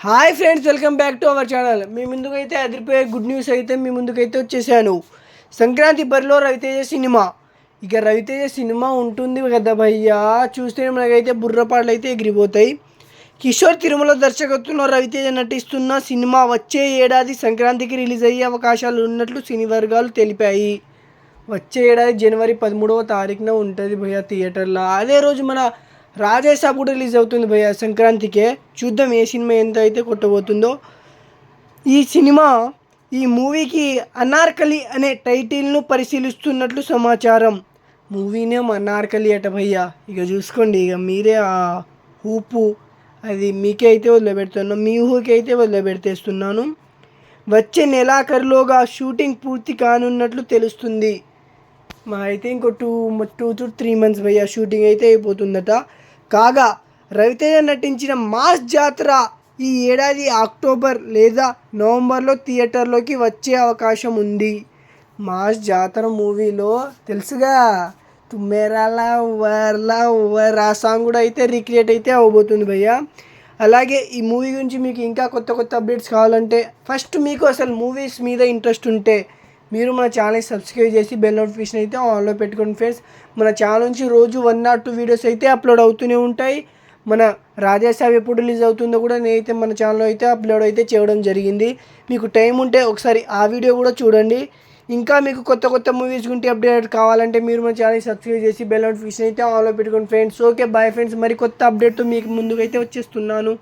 Hi friends, welcome back to our channel. మీ ముందుకైతే అదిరిపోయే గుడ్ న్యూస్ అయితే మీ ముందుకైతే వచ్చేసాను. సంక్రాంతి బరిలో రవితేజ సినిమా. ఇక రవితేజ సినిమా ఉంటుంది కదా భయ్యా, చూస్తే మనకైతే బుర్రపాటలు అయితే ఎగిరిపోతాయి. కిషోర్ తిరుమల దర్శకత్వంలో రవితేజ నటిస్తున్న సినిమా వచ్చే ఏడాది సంక్రాంతికి రిలీజ్ అయ్యే అవకాశాలు ఉన్నట్లు సినీ వర్గాలు తెలిపాయి. వచ్చే ఏడాది జనవరి 13వ తారీఖున ఉంటుంది భయ్యా థియేటర్లో. అదే రోజు మన రాజేసాబ్ కూడా రిలీజ్ అవుతుంది భయ్య సంక్రాంతికే. చూద్దాం ఏ సినిమా ఎంత అయితే కొట్టబోతుందో. ఈ మూవీకి అనార్కలి అనే టైటిల్ను పరిశీలిస్తున్నట్లు సమాచారం. మూవీ నేమ్ అనార్కలి అట భయ్య. ఇక చూసుకోండి, ఇక మీరే ఆ ఊపు అది మీకే అయితే వదిలిపెడుతున్నాను, మీ ఊహకి అయితే వదిలిపెడితేస్తున్నాను. వచ్చే నెలాఖరులోగా షూటింగ్ పూర్తి కానున్నట్లు తెలుస్తుంది. మా అయితే ఇంకో 2 to 3 months భయ్య షూటింగ్ అయితే అయిపోతుందట. కాగా రవితేజ నటించిన మాస్ జాతర ఈ ఏడాది అక్టోబర్ లేదా నవంబర్లో థియేటర్లోకి వచ్చే అవకాశం ఉంది. మాస్ జాతర మూవీలో తెలుసుగా, తుమ్మేరాలా వర్లా ఆ సాంగ్ కూడా అయితే రీక్రియేట్ అయితే అవ్వబోతుంది భయ్య. అలాగే ఈ మూవీ గురించి మీకు ఇంకా కొత్త అప్డేట్స్ కావాలంటే, ఫస్ట్ మీకు అసలు మూవీస్ మీద ఇంట్రెస్ట్ ఉంటే మీరు మన ఛానల్ని సబ్స్క్రైబ్ చేసి బెల్ నోటిఫికేషన్ అయితే ఆన్లో పెట్టుకోండి ఫ్రెండ్స్. మన ఛానల్ నుంచి రోజు 1 or 2 వీడియోస్ అయితే అప్లోడ్ అవుతూనే ఉంటాయి. మన రాజాసాబ్ ఎప్పుడు రిలీజ్ అవుతుందో కూడా నేనైతే మన ఛానల్లో అయితే అప్లోడ్ అయితే చేయడం జరిగింది. మీకు టైం ఉంటే ఒకసారి ఆ వీడియో కూడా చూడండి. ఇంకా మీకు కొత్త మూవీస్ గురించి అప్డేట్ కావాలంటే మీరు మన ఛానల్ని సబ్స్క్రైబ్ చేసి బెల్ నోటిఫికేషన్ అయితే ఆన్లో పెట్టుకోండి ఫ్రెండ్స్. ఓకే బాయ్ ఫ్రెండ్స్, మరి కొత్త అప్డేట్తో మీకు ముందుకైతే వచ్చేస్తున్నాను.